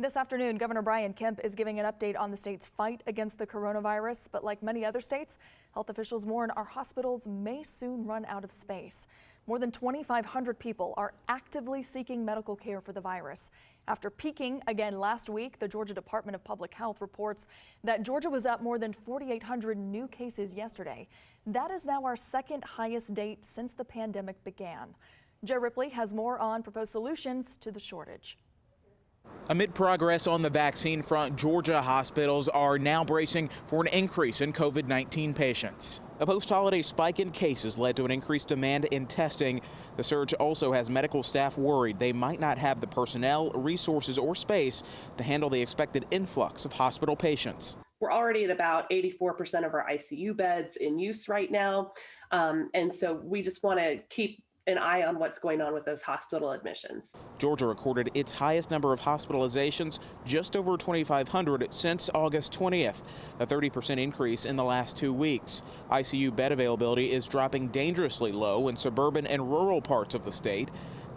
This afternoon, Governor Brian Kemp is giving an update on the state's fight against the coronavirus. But like many other states, health officials warn our hospitals may soon run out of space. More than 2,500 people are actively seeking medical care for the virus. After peaking again last week, the Georgia Department of Public Health reports that Georgia was up more than 4,800 new cases yesterday. That is now our second highest date since the pandemic began. Joe Ripley has more on proposed solutions to the shortage. Amid progress on the vaccine front, Georgia hospitals are now bracing for an increase in COVID-19 patients. A post-holiday spike in cases led to an increased demand in testing. The surge also has medical staff worried they might not have the personnel, resources, or space to handle the expected influx of hospital patients. We're already at about 84% of our ICU beds in use right now. And so we just want to keep an eye on what's going on with those hospital admissions. Georgia recorded its highest number of hospitalizations, just over 2,500 since August 20th, a 30% increase in the last 2 weeks. ICU bed availability is dropping dangerously low in suburban and rural parts of the state.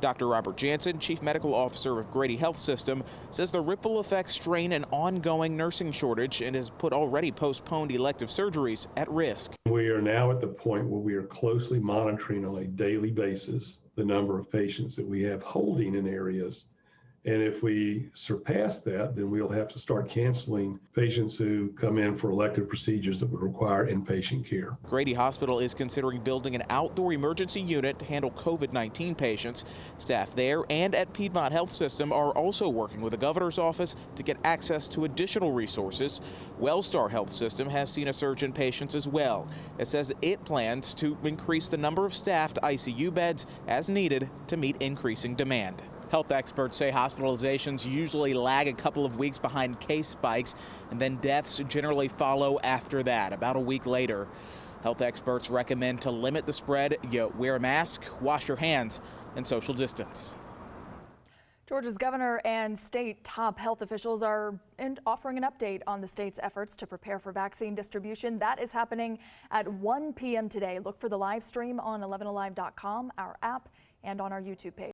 Dr. Robert Jansen, Chief Medical Officer of Grady Health System, says the ripple effects strain an ongoing nursing shortage and has put already postponed elective surgeries at risk. We are now at the point where we are closely monitoring on a daily basis the number of patients that we have holding in areas. And if we surpass that, then we'll have to start canceling patients who come in for elective procedures that would require inpatient care. Grady Hospital is considering building an outdoor emergency unit to handle COVID-19 patients. Staff there and at Piedmont Health System are also working with the governor's office to get access to additional resources. Wellstar Health System has seen a surge in patients as well. It says it plans to increase the number of staffed ICU beds as needed to meet increasing demand. Health experts say hospitalizations usually lag a couple of weeks behind case spikes, and then deaths generally follow after that, about a week later. Health experts recommend to limit the spread, wear a mask, wash your hands, and social distance. Georgia's governor and state top health officials are offering an update on the state's efforts to prepare for vaccine distribution. That is happening at 1 p.m. today. Look for the live stream on 11alive.com, our app, and on our YouTube page.